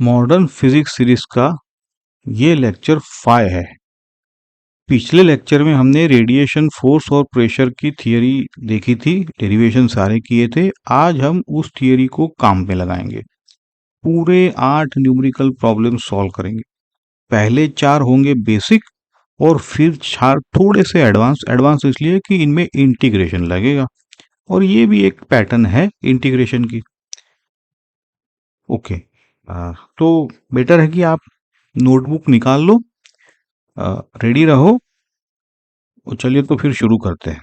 Modern physics series का ये lecture 5 है। पिछले लेक्चर में हमने रेडिएशन फोर्स और प्रेशर की थियरी देखी थी, डेरिवेशन सारे किए थे। आज हम उस थियरी को काम में लगाएंगे। पूरे 8 न्यूमेरिकल प्रॉब्लम सॉल्व करेंगे। पहले 4 होंगे बेसिक और फिर 4 थोड़े से एडवांस। एडवांस इसलिए कि इनमें इंटीग्रेशन लगेगा और ये भी एक पैटर्न है इंटीग्रेशन की। ओके, तो बेटर है कि आप नोटबुक निकाल लो, रेडी रहो। चलिए तो फिर शुरू करते हैं।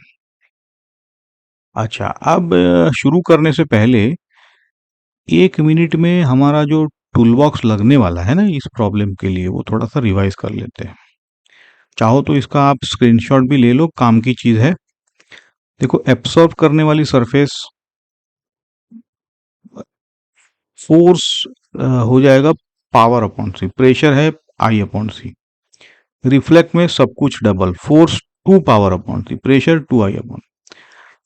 अच्छा, अब शुरू करने से पहले 1 मिनट में हमारा जो टूल बॉक्स लगने वाला है ना इस प्रॉब्लम के लिए, वो थोड़ा सा रिवाइज कर लेते हैं। चाहो तो इसका आप स्क्रीनशॉट भी ले लो, काम की चीज है। देखो, एब्सॉर्ब करने वाली सरफेस फोर्स हो जाएगा पावर अपॉन सी, प्रेशर है आई अपॉन सी। रिफ्लेक्ट में सब कुछ डबल, फोर्स 2 पावर अपॉन सी, प्रेशर 2 आई अपॉन।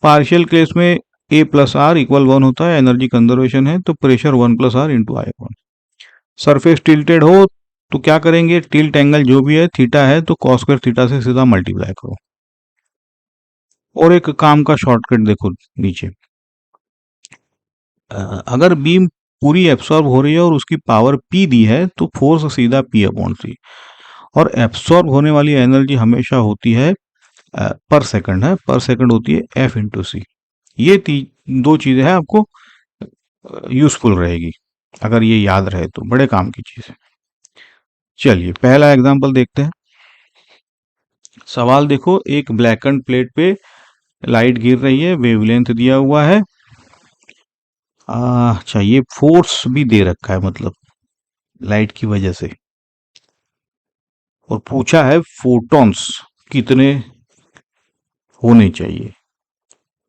पार्शियल केस में ए प्लस आर इक्वल 1 होता है, एनर्जी कंजर्वेशन है तो pressure 1 plus R into I upon. Surface tilted हो तो क्या करेंगे, टिल्ट एंगल जो भी है थीटा है तो कॉस स्क्वायर थीटा से सीधा मल्टीप्लाई करो। और एक काम का शॉर्टकट देखो नीचे, अगर बीम पूरी एब्सॉर्ब हो रही है और उसकी पावर पी दी है तो फोर्स सीधा पी अपॉन सी। और एब्सॉर्ब होने वाली एनर्जी हमेशा होती है पर सेकंड है, पर सेकंड होती है एफ इंटू सी। ये दो चीजें हैं, आपको यूजफुल रहेगी अगर ये याद रहे तो, बड़े काम की चीज है। चलिए पहला एग्जांपल देखते हैं। सवाल देखो, एक ब्लैकेंड प्लेट पे लाइट गिर रही है, वेवलेंथ दिया हुआ है। अच्छा, ये फोर्स भी दे रखा है मतलब लाइट की वजह से, और पूछा है फोटॉन्स कितने होने चाहिए।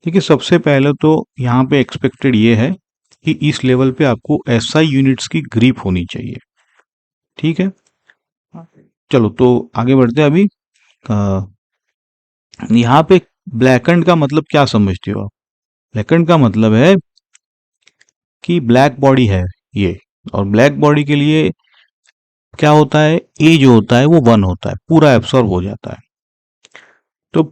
देखिए, सबसे पहले तो यहाँ पे एक्सपेक्टेड ये है कि इस लेवल पे आपको एसआई यूनिट्स की ग्रिप होनी चाहिए। ठीक है, चलो तो आगे बढ़ते हैं। अभी यहाँ पे ब्लैकेंड का मतलब क्या समझते हो आप? ब्लैकेंड का मतलब है कि ब्लैक बॉडी है ये, और ब्लैक बॉडी के लिए क्या होता है, ए जो होता है वो 1 होता है, पूरा एब्सॉर्ब हो जाता है। तो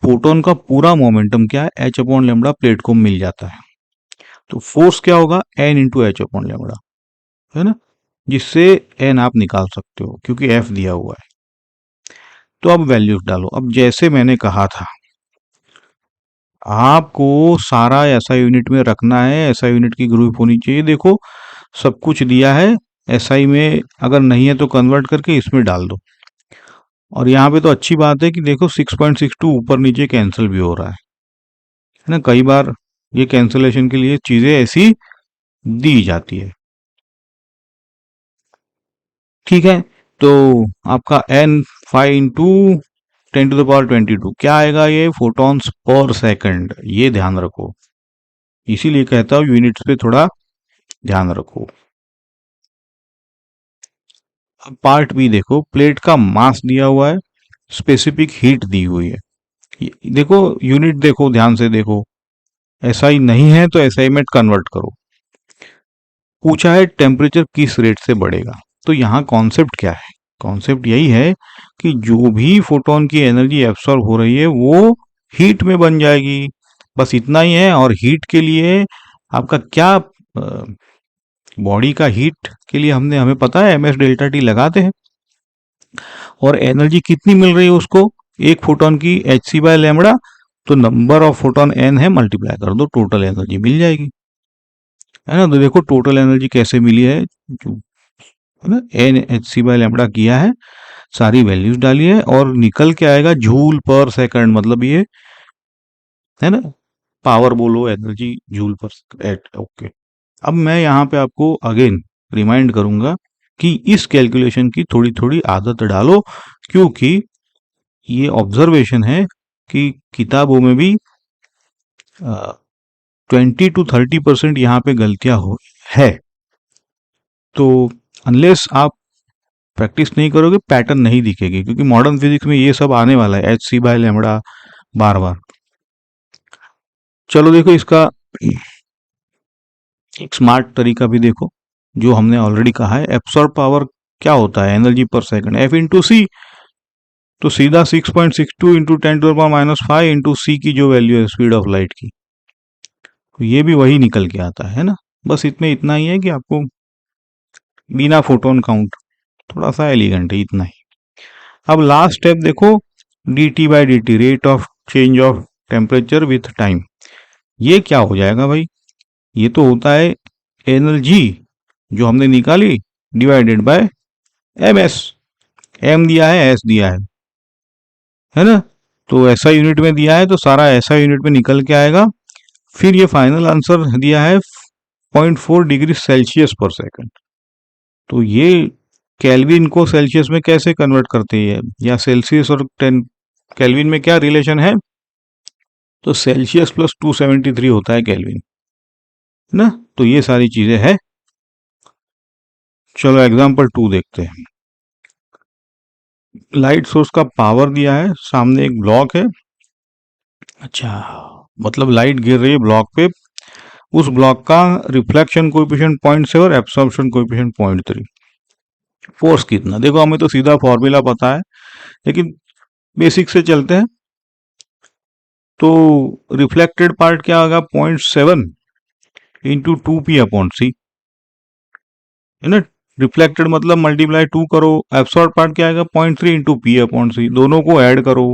फोटोन का पूरा मोमेंटम क्या है, एच अपॉन लेमड़ा प्लेट को मिल जाता है। तो फोर्स क्या होगा, N into H upon lambda, है ना, जिससे एन आप निकाल सकते हो क्योंकि एफ दिया हुआ है। तो अब वैल्यूज डालो। अब जैसे मैंने कहा था, आपको सारा ऐसा यूनिट में रखना है, ऐसा यूनिट की ग्रुप होनी चाहिए। देखो, सब कुछ दिया है, एसआई में अगर नहीं है तो कन्वर्ट करके इसमें डाल दो। और यहाँ पे तो अच्छी बात है कि देखो 6.62 ऊपर नीचे कैंसिल भी हो रहा है ना। कई बार ये कैंसिलेशन के लिए चीजें ऐसी दी जाती है। ठीक है, तो आपका एन 5 इंटू 10⁻²2 क्या आएगा, ये फोटॉन्स पर सेकंड। ये ध्यान रखो, इसीलिए कहता हूं यूनिट्स पे थोड़ा ध्यान रखो। अब पार्ट बी देखो, प्लेट का मास दिया हुआ है, स्पेसिफिक हीट दी हुई है। देखो यूनिट देखो, ध्यान से देखो, एसआई नहीं है तो एसआई में कन्वर्ट करो। पूछा है टेम्परेचर किस रेट से बढ़ेगा। तो यहाँ कॉन्सेप्ट क्या है, कॉन्सेप्ट यही है कि जो भी फोटोन की एनर्जी एब्सॉर्ब हो रही है वो हीट में बन जाएगी, बस इतना ही है। और हीट के लिए आपका क्या, बॉडी का हीट के लिए हमें पता है एम एस डेल्टा टी लगाते हैं। और एनर्जी कितनी मिल रही है उसको, एक फोटोन की एच सी बाय लेमड़ा, तो नंबर ऑफ फोटोन एन है, मल्टीप्लाई कर दो, टोटल एनर्जी मिल जाएगी, है ना। तो देखो टोटल एनर्जी कैसे मिली है, जो है ना N H C by lambda किया है, सारी वैल्यूज डाली है और निकल के आएगा जूल पर सेकंड, मतलब ये है ना, पावर बोलो, एनर्जी जूल पर एट। ओके, अब मैं यहाँ पे आपको अगेन रिमाइंड करूंगा कि इस कैलकुलेशन की थोड़ी थोड़ी आदत डालो, क्योंकि ये ऑब्जर्वेशन है कि किताबों में भी 20 to 30% यहाँ पे गलतियां हो है। तो अनलेस आप प्रैक्टिस नहीं करोगे पैटर्न नहीं दिखेगी, क्योंकि मॉडर्न फिजिक्स में ये सब आने वाला है, एच सी बाय लेमड़ा बार बार। चलो देखो, इसका एक स्मार्ट तरीका भी देखो। जो हमने ऑलरेडी कहा है, एब्सॉर्ब पावर क्या होता है, एनर्जी पर सेकंड, एफ इंटू सी। तो सीधा 6.62 इंटू 10⁻⁻5 इंटू सी की जो वैल्यू है स्पीड ऑफ लाइट की, तो ये भी वही निकल के आता है ना। बस इसमें इतना ही है कि आपको बिना फोटोन काउंट, थोड़ा सा एलिगेंट है, इतना ही। अब लास्ट स्टेप देखो, D T by D T, rate of change of temperature with time. ये क्या हो जाएगा भाई, ये तो होता है एनर्जी जो हमने निकाली divided by M S. M दिया है, एस दिया है ना। तो ऐसा यूनिट में दिया है तो सारा ऐसा यूनिट में निकल के आएगा। फिर ये फाइनल आंसर दिया है 0.4 डिग्री सेल्सियस पर सेकंड। तो ये केल्विन को सेल्सियस में कैसे कन्वर्ट करते हैं, या सेल्सियस और 10 केल्विन में क्या रिलेशन है, तो सेल्सियस प्लस 273 होता है केल्विन ना। तो ये सारी चीजें हैं। चलो एग्जांपल 2 देखते हैं। लाइट सोर्स का पावर दिया है, सामने एक ब्लॉक है। अच्छा, मतलब लाइट गिर रही है ब्लॉक पे, उस ब्लॉक का रिफ्लेक्शन कोएफिशिएंट 0.7 और एब्सॉर्प्शन कोएफिशिएंट 0.3। फोर्स कितना, देखो हमें तो सीधा फॉर्मूला पता है, लेकिन बेसिक से चलते हैं। तो रिफ्लेक्टेड पार्ट क्या होगा, 0.7 इंटू 2p/c, है ना। रिफ्लेक्टेड मतलब मल्टीप्लाई 2 करो, एब्सॉर्ब पार्ट क्या आएगा 0.3 इंटू p/c, दोनों को ऐड करो,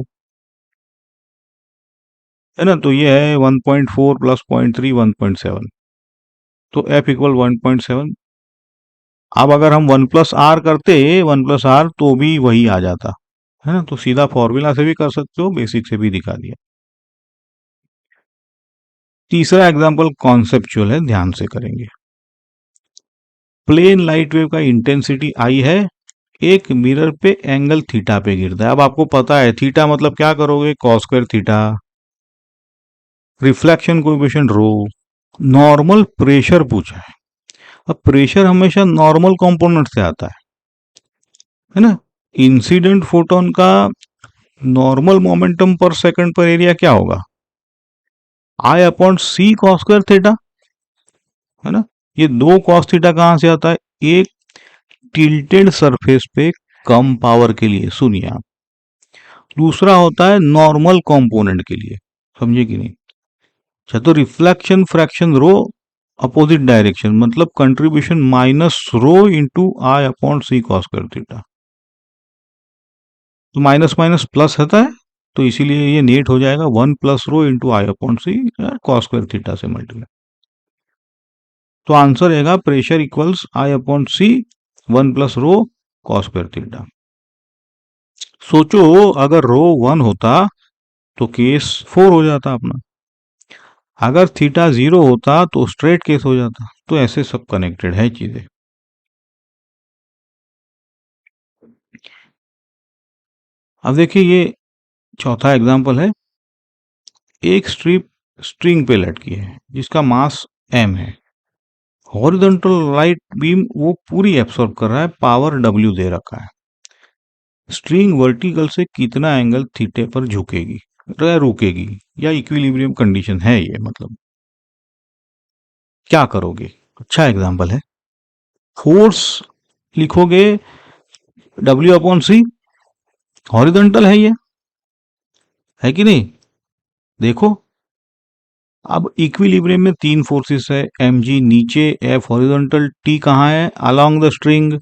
है ना। तो ये है 1.4 प्लस 0.3 1.7, तो f इक्वल 1.7। अब अगर हम 1 प्लस आर करते, 1 प्लस आर, तो भी वही आ जाता, है ना। तो सीधा फॉर्मूला से भी कर सकते हो, बेसिक से भी दिखा दिया। तीसरा एग्जांपल कॉन्सेप्चुअल है, ध्यान से करेंगे। प्लेन लाइट वेव का इंटेंसिटी आई है, एक मिरर पे एंगल थीटा पे गिरता है। अब आपको पता है थीटा मतलब क्या करोगे, cos square theta, reflection coefficient rho, normal pressure पूछा है। अब प्रेशर हमेशा नॉर्मल कंपोनेंट से आता है ना। इंसिडेंट फोटोन का नॉर्मल मोमेंटम पर सेकंड पर एरिया क्या होगा, आई upon C cos square theta, है ना। ये दो कॉस थीटा कहां से आता है, एक टिल्टेड सरफेस पे कम पावर के लिए, सुनिए आप, दूसरा होता है नॉर्मल कंपोनेंट के लिए, समझे कि नहीं। अच्छा, तो reflection fraction rho opposite direction, मतलब contribution minus rho into I upon C cos square theta. तो माइनस माइनस प्लस होता है, तो इसीलिए ये नेट हो जाएगा 1 plus rho into I upon C cos square theta से मल्टीप्लाई। तो आंसर रहेगा pressure equals I upon C 1 plus rho cos square theta. सोचो अगर रो 1 होता तो केस 4 हो जाता अपना, अगर थीटा 0 होता तो स्ट्रेट केस हो जाता। तो ऐसे सब कनेक्टेड है चीजें। अब देखिए ये चौथा एग्जांपल है। एक स्ट्रिप स्ट्रिंग पे लटकी है जिसका मास m है, हॉरिजॉन्टल लाइट बीम वो पूरी एब्सॉर्ब कर रहा है, पावर w दे रखा है। स्ट्रिंग वर्टिकल से कितना एंगल थीटे पर झुकेगी या रुकेगी, या इक्विलिब्रियम कंडीशन है ये, मतलब क्या करोगे। अच्छा एग्जांपल है। फोर्स लिखोगे w अपॉन सी, हॉरिजॉन्टल है ये, है कि नहीं। देखो अब इक्विलिब्रियम में तीन फोर्सेस है, एम जी नीचे, एफ हॉरिजॉन्टल, टी कहाँ है, अलोंग द स्ट्रिंग।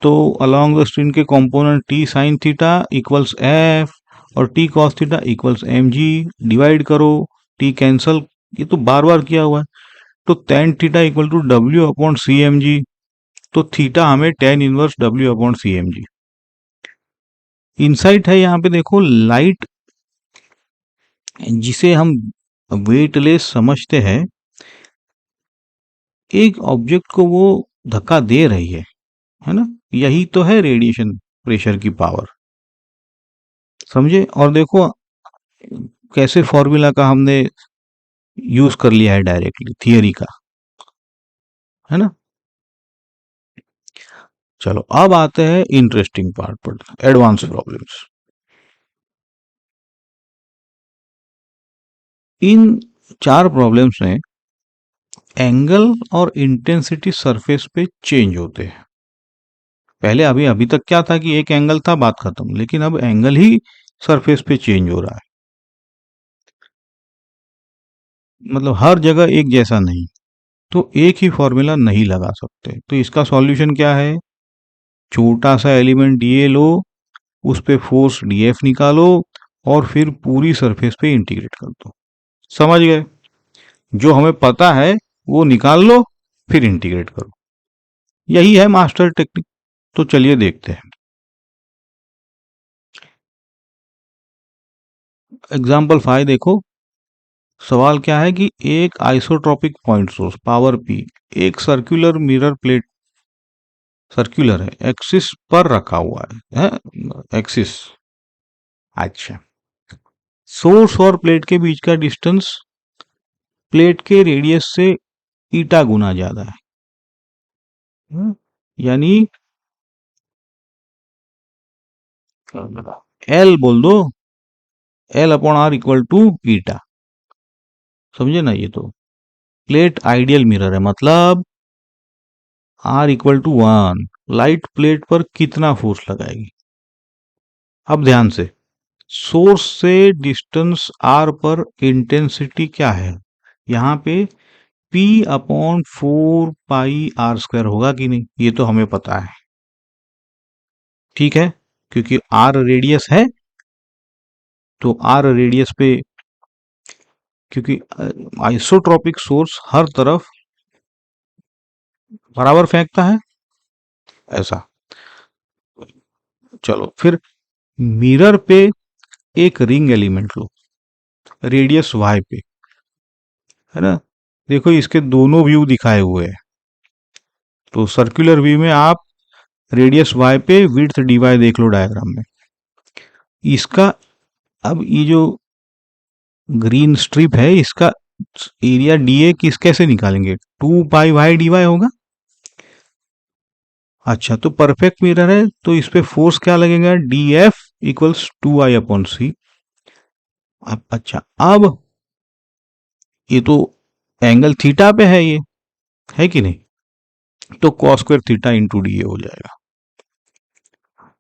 तो अलोंग द स्ट्रिंग के component T sine theta equals F और T cos theta equals M G, divide करो, टी कैंसल, ये तो बार बार किया हुआ है। तो tan theta equal to W upon C M G, तो थीटा हमें tan inverse W upon C M G. Insight है यहाँ पे, देखो लाइट जिसे हम वेटलेस समझते हैं, एक ऑब्जेक्ट को वो धक्का दे रही है ना। यही तो है रेडिएशन प्रेशर की पावर, समझे। और देखो कैसे फॉर्मूला का हमने यूज कर लिया है डायरेक्टली, थियरी का, है ना। चलो अब आते हैं इंटरेस्टिंग पार्ट पर, एडवांस प्रॉब्लम्स। इन चार प्रॉब्लम्स में एंगल और इंटेंसिटी सरफेस पे चेंज होते हैं। पहले अभी तक क्या था कि एक एंगल था, बात खत्म, लेकिन अब एंगल ही सरफेस पे चेंज हो रहा है, मतलब हर जगह एक जैसा नहीं, तो एक ही फॉर्मूला नहीं लगा सकते। तो इसका सॉल्यूशन क्या है? छोटा सा एलिमेंट डीए लो, उस पे फोर्स डीएफ निकालो और फिर पूरी सरफेस पे इंटीग्रेट कर दो। समझ गए? जो हमें पता है वो निकाल लो, फिर इंटीग्रेट करो। यही है मास्टर टेक्निक। तो चलिए देखते हैं। एग्जाम्पल 5 देखो। सवाल क्या है कि एक isotropic point source power P एक सर्कुलर मिरर प्लेट, सर्कुलर है, एक्सिस पर रखा हुआ है एक्सिस। अच्छा, सोर्स और प्लेट के बीच का डिस्टेंस प्लेट के रेडियस से ईटा गुना ज्यादा है। यानी एल बोल दो, L upon R equal to eta. समझे ना? ये तो प्लेट आइडियल मिरर है, मतलब R equal to 1, light plate पर कितना फोर्स लगाएगी? अब ध्यान से, सोर्स से डिस्टेंस आर पर इंटेंसिटी क्या है? यहाँ पे P अपॉन 4πr² होगा कि नहीं? ये तो हमें पता है, ठीक है, क्योंकि आर रेडियस है, तो आर रेडियस पे, क्योंकि आइसोट्रॉपिक सोर्स हर तरफ बराबर फेंकता है, ऐसा। चलो फिर मिरर पे एक रिंग एलिमेंट लो, रेडियस y पे, है ना? देखो इसके दोनों व्यू दिखाए हुए हैं। तो सर्कुलर व्यू में आप रेडियस y पे विड्थ dy देख लो डायग्राम में। इसका, अब ये जो ग्रीन स्ट्रिप है, इसका एरिया डीए किस कैसे निकालेंगे? 2πy/dy होगा। अच्छा, तो परफेक्ट मिरर है, तो इस पे फोर्स क्या लगेगा? dF equals 2I/c। अच्छा, अब ये तो एंगल थीटा पे है, ये है कि नहीं? तो cos square theta into D हो जाएगा।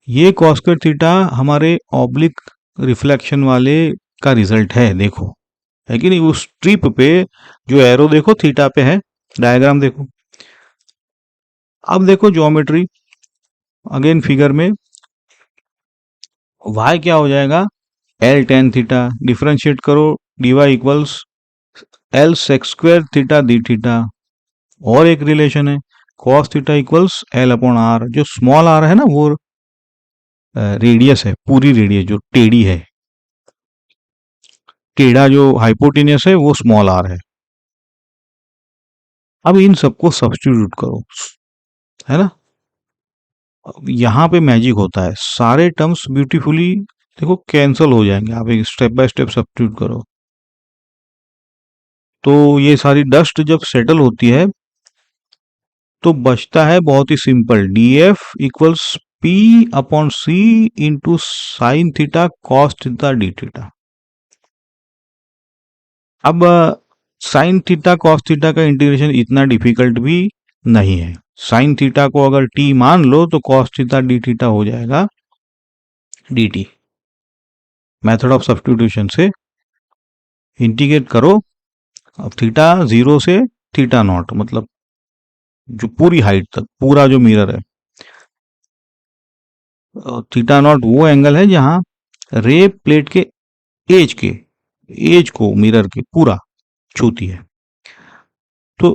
ये cos स्क्वायर थीटा हमारे ऑब्लिक रिफ्लेक्शन वाले का रिजल्ट है, देखो, है कि नहीं? उस स्ट्रिप पे जो एरो देखो थीटा पे है, डायग्राम देखो। अब देखो ज्योमेट्री, अगेन फिगर में y क्या हो जाएगा? L tan थीटा, डिफरेंशिएट करो, dy equals L sec square theta d theta. और एक रिलेशन है, cos theta equals L upon R. जो स्मॉल आर है ना, वो रेडियस है, पूरी रेडियस जो टेढ़ी है, टेढ़ा जो हाइपोटेनियस है वो स्मॉल आर है। अब इन सबको सब्स्टिट्यूट करो, है ना? यहाँ पे मैजिक होता है, सारे टर्म्स ब्यूटीफुली देखो कैंसल हो जाएंगे। आप एक स्टेप बाय स्टेप सब्स्टिट्यूट करो, तो ये सारी डस्ट जब सेटल होती है तो बचता है बहुत ही simple, d F equals P upon C into sine theta cos theta D theta. अब साइन थीटा कॉस थीटा का इंटीग्रेशन इतना डिफिकल्ट भी नहीं है। साइन थीटा को अगर टी मान लो तो कॉस थीटा डी थीटा हो जाएगा D T. Method of substitution से इंटीग्रेट करो। अब थीटा 0 से थीटा नॉट, मतलब जो पूरी हाइट तक पूरा जो मिरर है, थीटा नॉट वो एंगल है जहां रे प्लेट के एज को मिरर के पूरा छूती है। तो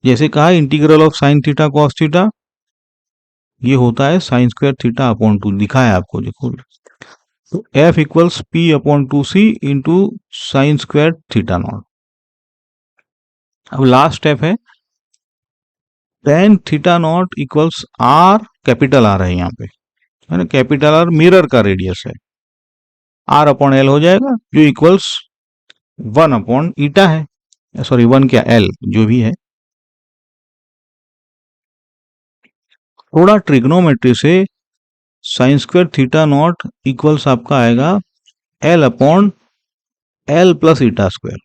जैसे कहा integral of sine theta cos theta, ये होता है साइन स्क्वायर थीटा अपॉन 2, दिखा है आपको, देखो। तो F equals P upon 2c into sine square theta nought. अब लास्ट स्टेप है, tan theta nought equals R, capital R है यहाँ पे, है ना? कैपिटल आर मिरर का रेडियस है, आर अपॉन एल हो जाएगा, जो इक्वल्स 1 अपॉन ईटा है, सॉरी 1 क्या, एल जो भी है। थोड़ा ट्रिग्नोमेट्री से sign square theta nought equals आपका आएगा L upon L plus eta square.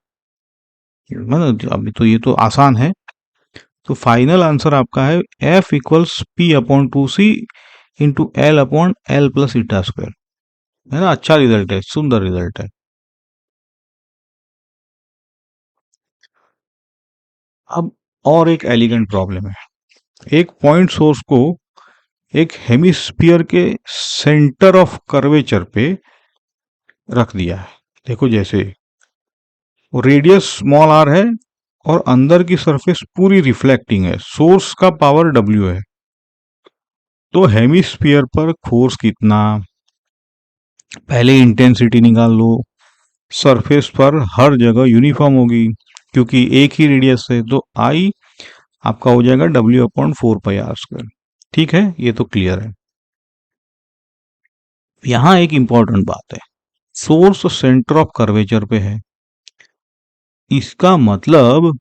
मतलब अभी तो ये तो आसान है, तो फाइनल आंसर आपका है F equals P upon two C into L upon L plus eta square, है ना। अच्छा रिजल्ट है, सुंदर रिजल्ट है। अब और एक एलिगेंट प्रॉब्लम है। एक पॉइंट सोर्स को एक हेमिस्फीयर के सेंटर ऑफ कर्वेचर पे रख दिया है। देखो जैसे रेडियस स्मॉल आर है और अंदर की सरफेस पूरी रिफ्लेक्टिंग है, सोर्स का पावर डब्ल्यू है। तो हेमिस्फीयर पर फोर्स कितना, पहले इंटेंसिटी निकाल लो। सरफेस पर हर जगह यूनिफॉर्म होगी क्योंकि एक ही रेडियस है, तो आई आपका हो जाएगा डब्ल्यू अपॉन 4πr²। ठीक है, ये तो क्लियर है। यहां एक इंपॉर्टेंट बात है, सोर्स सेंटर ऑफ कर्वेचर पे है, इसका मतलब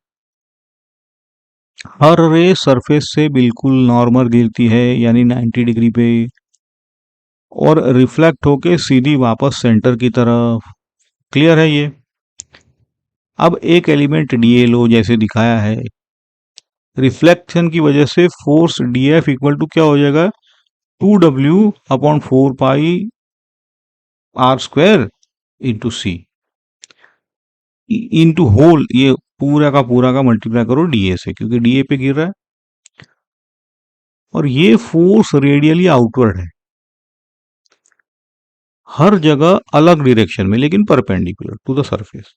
हर रे सरफेस से बिल्कुल नॉर्मल गिरती है यानी 90 डिग्री पे, और रिफ्लेक्ट होके सीधी वापस सेंटर की तरफ। क्लियर है ये। अब एक एलिमेंट डी लो, जैसे दिखाया है, रिफ्लेक्शन की वजह से force D F equal to क्या हो जाएगा, 2w upon 4πr² into C into whole, ये पूरा का मल्टीप्लाई करो डीए से, क्योंकि डीए पे गिर रहा है। और ये फोर्स रेडियली आउटवर्ड है, हर जगह अलग डायरेक्शन में लेकिन परपेंडिकुलर टू द सरफेस।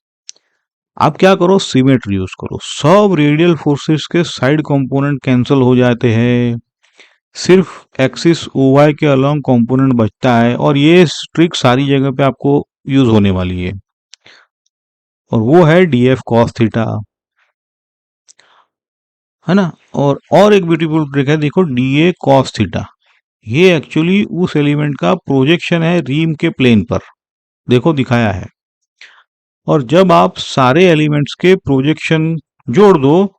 आप क्या करो, सिमेट्री यूज करो, सब रेडियल फोर्सेस के साइड कंपोनेंट कैंसिल हो जाते हैं, सिर्फ एक्सिस ओवाई के अलोंग कंपोनेंट बचता है। और ये ट्रिक सारी जगह पे आपको यूज होने वाली है, और वो है डी एफ कॉस थीटा, है ना। और एक ब्यूटीफुल ट्रिक है, देखो डी ए कॉस थीटा, ये एक्चुअली उस एलिमेंट का प्रोजेक्शन है रिम के प्लेन पर, देखो दिखाया है। और जब आप सारे एलिमेंट्स के प्रोजेक्शन जोड़ दो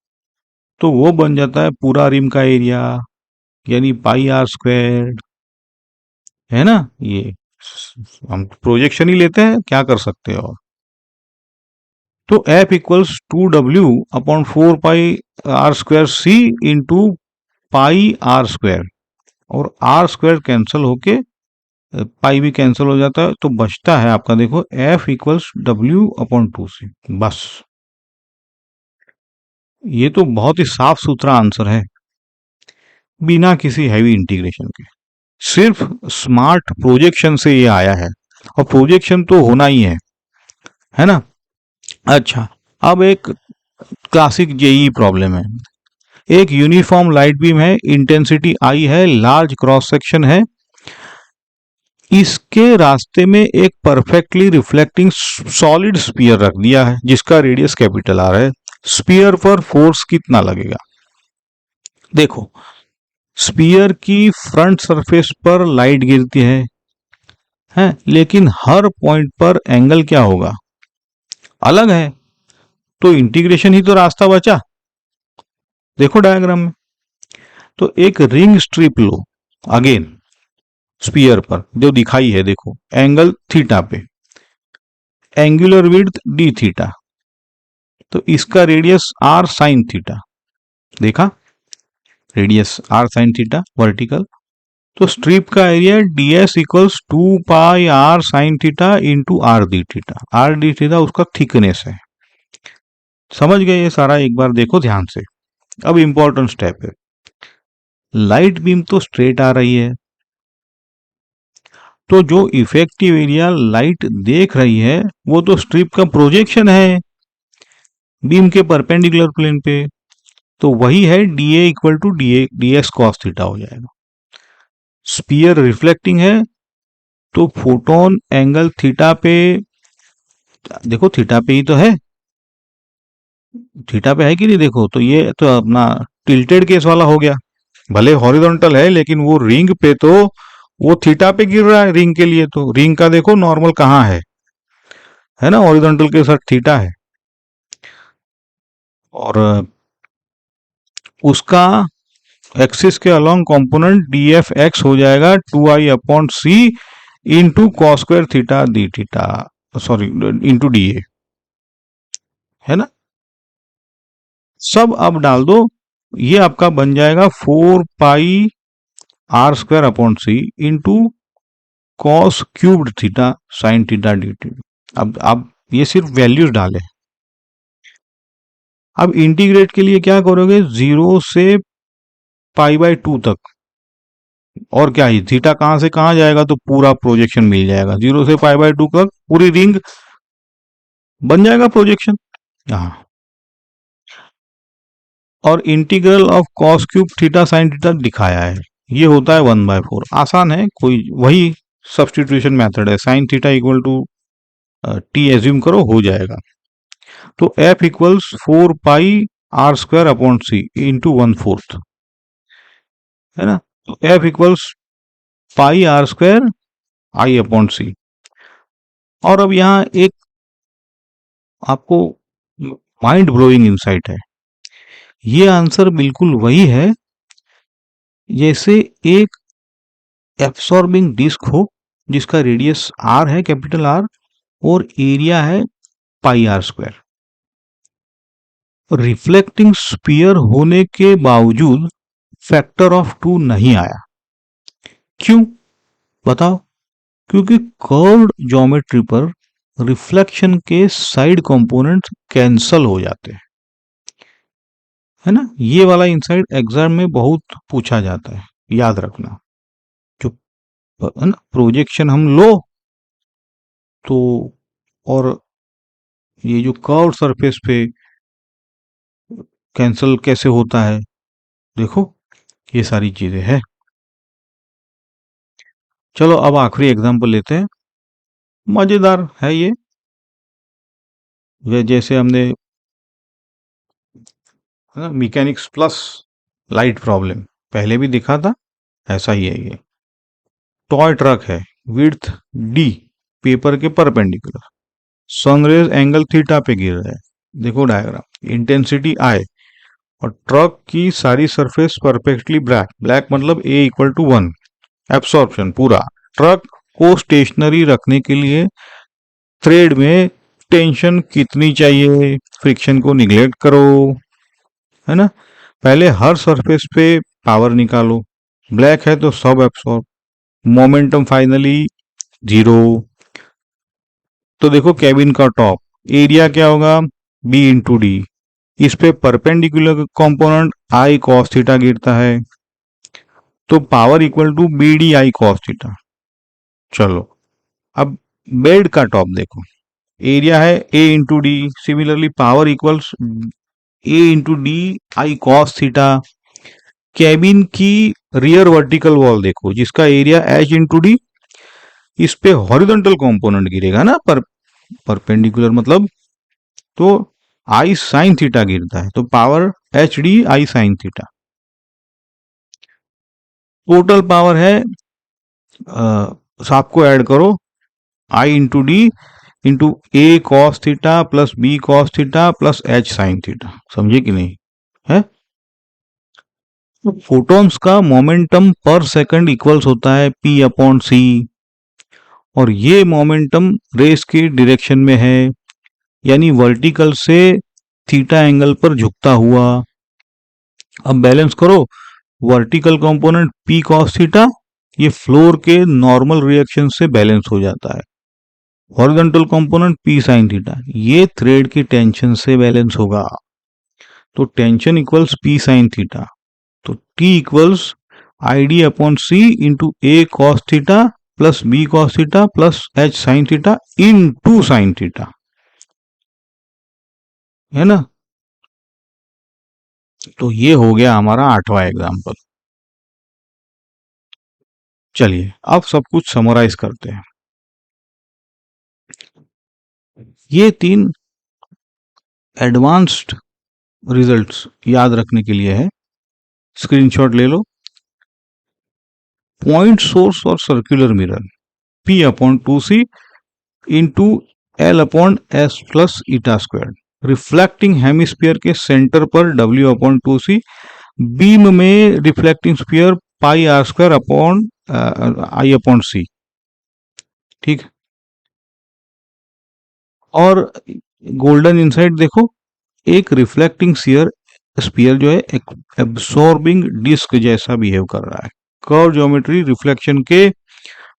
तो वो बन जाता है पूरा रिम का एरिया, यानी πr², है ना। ये हम प्रोजेक्शन ही लेते हैं, क्या कर सकते हैं। और तो F equals 2w upon 4πr²c into πr², और r² कैंसिल होके पाई भी कैंसिल हो जाता है, तो बचता है आपका, देखो F equals w upon 2c। बस, ये तो बहुत ही साफ सुथरा आंसर है, बिना किसी हैवी इंटीग्रेशन के, सिर्फ स्मार्ट प्रोजेक्शन से ये आया है, और प्रोजेक्शन तो होना ही है ना। अच्छा, अब एक क्लासिक जेई प्रॉब्लम है। एक यूनिफॉर्म लाइट बीम है, इंटेंसिटी आई है, लार्ज क्रॉस सेक्शन है, इसके रास्ते में एक परफेक्टली रिफ्लेक्टिंग सॉलिड स्पीयर रख दिया है जिसका रेडियस कैपिटल आर है। स्पीयर पर फोर्स कितना लगेगा। देखो, स्पीयर की फ्रंट सरफेस पर लाइट गिरती है, लेकिन हर पॉइंट पर एंगल क्या होगा, अलग है, तो इंटीग्रेशन ही तो रास्ता बचा। देखो डायग्राम में, तो एक रिंग स्ट्रिप लो, अगेन स्पीयर पर जो दिखाई है, देखो एंगल थीटा पे, एंगुलर विड्थ डी थीटा, तो इसका रेडियस आर साइन थीटा, देखा radius R sine theta vertical, तो स्ट्रिप का area D S equals 2πr sine theta into R D theta, R D theta उसका थिकनेस है। समझ गए ये सारा, एक बार देखो ध्यान से। अब इंपॉर्टेंट स्टेप है, लाइट बीम तो स्ट्रेट आ रही है, तो जो इफेक्टिव एरिया लाइट देख रही है वो तो स्ट्रिप का प्रोजेक्शन है बीम के परपेंडिकुलर प्लेन पे, तो वही है D A equal to D S cos theta हो जाएगा। स्पीयर रिफ्लेक्टिंग है, तो फोटोन एंगल थीटा पे, देखो थीटा पे ही तो है, थीटा पे है कि नहीं, देखो तो ये तो अपना टिल्टेड केस वाला हो गया, भले हॉरिजॉन्टल है लेकिन वो रिंग पे तो वो थीटा पे गिर रहा है, रिंग के लिए तो रिंग का देखो नॉर्मल कहाँ है ना, हॉरिजॉन्टल के साथ थीटा है, और उसका एक्सिस के along component D F X हो जाएगा 2i upon C into cos square theta D theta, sorry into D A, है ना। सब अब डाल दो ये आपका बन जाएगा 4 pi r² upon C into cos cubed theta sine theta d t. अब आप ये सिर्फ वैल्यूज डाले। अब इंटीग्रेट के लिए क्या करोगे, 0 से π/2 तक, और क्या ही थीटा कहां से कहां जाएगा तो पूरा प्रोजेक्शन मिल जाएगा। 0 से π/2 तक पूरी रिंग बन जाएगा प्रोजेक्शन यहां। और integral of cos cube theta sine theta दिखाया है, ये होता है 1/4। आसान है, कोई वही सब्सटीट्यूशन मेथड है। Sine theta equal to T assume करो, हो जाएगा। तो F equals 4 pi r² upon C into 1/4, है ना। तो F equals πr² I upon C. और अब यहां एक आपको माइंड ब्लोइंग इंसाइट है। ये आंसर बिल्कुल वही है जैसे एक एब्सॉर्बिंग डिस्क हो जिसका रेडियस r है, कैपिटल R, और एरिया है πr²। रिफ्लेक्टिंग स्फीयर होने के बावजूद फैक्टर ऑफ 2 नहीं आया, क्यों बताओ? क्योंकि कर्व्ड ज्योमेट्री पर रिफ्लेक्शन के साइड कंपोनेंट्स कैंसल हो जाते हैं, है ना। ये वाला इनसाइड एग्जाम में बहुत पूछा जाता है, याद रखना। जो है ना प्रोजेक्शन हम लो तो, और ये जो कर्व सरफेस पे कैंसल कैसे होता है, देखो ये सारी चीजें हैं। चलो अब आखिरी एग्जांपल लेते हैं, मजेदार है ये। जैसे हमने मैकेनिक्स प्लस लाइट प्रॉब्लम पहले भी दिखा था, ऐसा ही है ये। टॉय ट्रक है, विड्थ डी, पेपर के परपेंडिकुलर, सनरेज एंगल थीटा पे गिर रहा है। देखो डायग्राम, इंटेंसिटी आई, और ट्रक की सारी सरफेस परफेक्टली ब्लैक, ब्लैक मतलब A इक्वल टू 1, एब्सॉर्प्शन पूरा। ट्रक को स्टेशनरी रखने के लिए थ्रेड में टेंशन कितनी चाहिए, फ्रिक्शन को निगलेक्ट करो, है ना। पहले हर सरफेस पे पावर निकालो, ब्लैक है तो सब एब्सॉर्ब, मोमेंटम फाइनली 0। तो देखो केबिन का टॉप एरिया क्या होगा, B इंटू डी, इस पे perpendicular component I cos theta गिरता है, तो power equal to BD I cos theta. चलो अब बेड का टॉप देखो, एरिया है A into D, similarly power equals A into D I cos theta. Cabin की रियर वर्टिकल वॉल देखो जिसका एरिया H इंटू डी, इस पे हॉरिजॉन्टल कंपोनेंट गिरेगा ना, परपेंडिकुलर मतलब, तो I साइन थीटा गिरता है, तो power HD I sine theta. Total power है, सबको ऐड करो, I into D into A cos theta plus B cos theta plus H sine theta. समझे कि नहीं है? फोटॉन्स का मोमेंटम पर सेकंड इक्वल्स होता है P अपॉन सी, और ये मोमेंटम रेस की डायरेक्शन में है, यानी वर्टिकल से थीटा एंगल पर झुकता हुआ। अब बैलेंस करो, vertical component P cos theta ये फ्लोर के नॉर्मल रिएक्शन से बैलेंस हो जाता है, horizontal component P sin theta ये थ्रेड की टेंशन से बैलेंस होगा, तो tension equals P sin theta, तो T equals ID upon C into A cos theta plus B cos theta plus H sin theta into sine theta, है ना। तो ये हो गया हमारा 8वां एग्जाम्पल। चलिए अब सब कुछ समराइज करते हैं। ये 3 एडवांस्ड रिजल्ट्स याद रखने के लिए है, स्क्रीनशॉट ले लो। पॉइंट सोर्स और circular mirror P upon 2C into L upon S plus eta square, reflecting hemisphere के सेंटर पर W अपॉन 2C, बीम में reflecting sphere pi r² upon I upon C, ठीक। और गोल्डन इनसाइट देखो, एक reflecting sphere spear जो है एक एब्सॉर्बिंग डिस्क जैसा बिहेव कर रहा है। कर्व ज्योमेट्री रिफ्लेक्शन के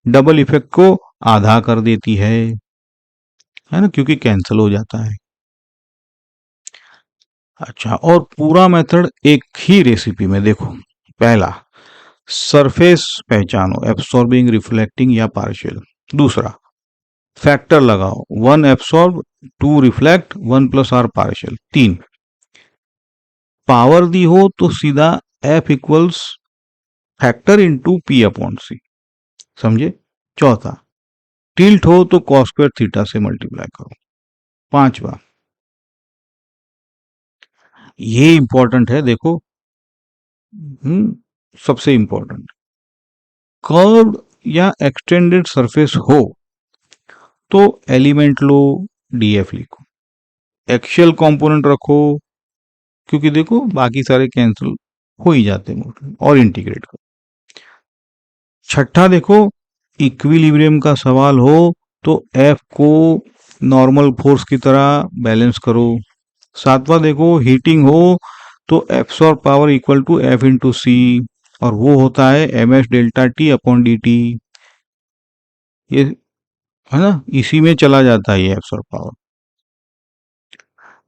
डबल इफेक्ट को आधा कर देती है ना, क्योंकि कैंसिल हो जाता है। अच्छा, और पूरा मेथड एक ही रेसिपी में देखो। पहला, सरफेस पहचानो, एब्सॉर्बिंग, रिफ्लेक्टिंग या पार्शियल। दूसरा, फैक्टर लगाओ, 1 absorb, 2 reflect, 1 plus R partial. 3, power दी हो तो सीधा F equals factor into P upon C, समझे। चौथा, टिल्ट हो तो कॉस स्क्वायर थीटा से मल्टीप्लाई करो। पांचवा, ये इंपॉर्टेंट है देखो, सबसे इंपॉर्टेंट, कर्व्ड या एक्सटेंडेड सरफेस हो तो एलिमेंट लो, डीएफ लिखो, एक्शियल कंपोनेंट रखो, क्योंकि देखो बाकी सारे कैंसिल हो ही जाते हैं, और इंटीग्रेट करो। छठा देखो, इक्विलिब्रियम का सवाल हो तो एफ को नॉर्मल फोर्स की तरह बैलेंस करो। सातवां देखो, हीटिंग हो तो absorb power equal to F into C, और वो होता है M S delta T upon d T. ये है ना, इसी में चला जाता है ये एब्सॉर्ब पावर।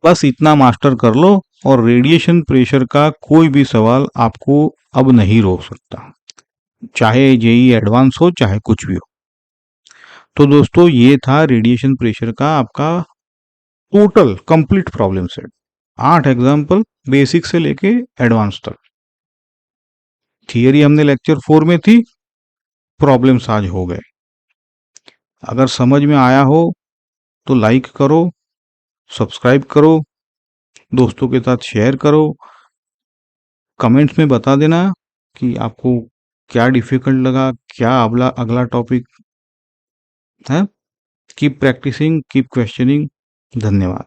बस इतना मास्टर कर लो और रेडिएशन प्रेशर का कोई भी सवाल आपको अब नहीं रोक सकता, चाहे जेई एडवांस हो चाहे कुछ भी हो। तो दोस्तों, ये था रेडिएशन प्रेशर का आपका total complete problem set. 8 example, basic से लेके एडवांस तक। थियरी हमने लेक्चर 4 में थी, प्रॉब्लम्स आज हो गए। अगर समझ में आया हो तो लाइक करो, सब्सक्राइब करो, दोस्तों के साथ शेयर करो, कमेंट्स में बता देना कि आपको क्या डिफिकल्ट लगा, क्या अगला अगला टॉपिक है। Keep practising, keep questioning. धन्यवाद।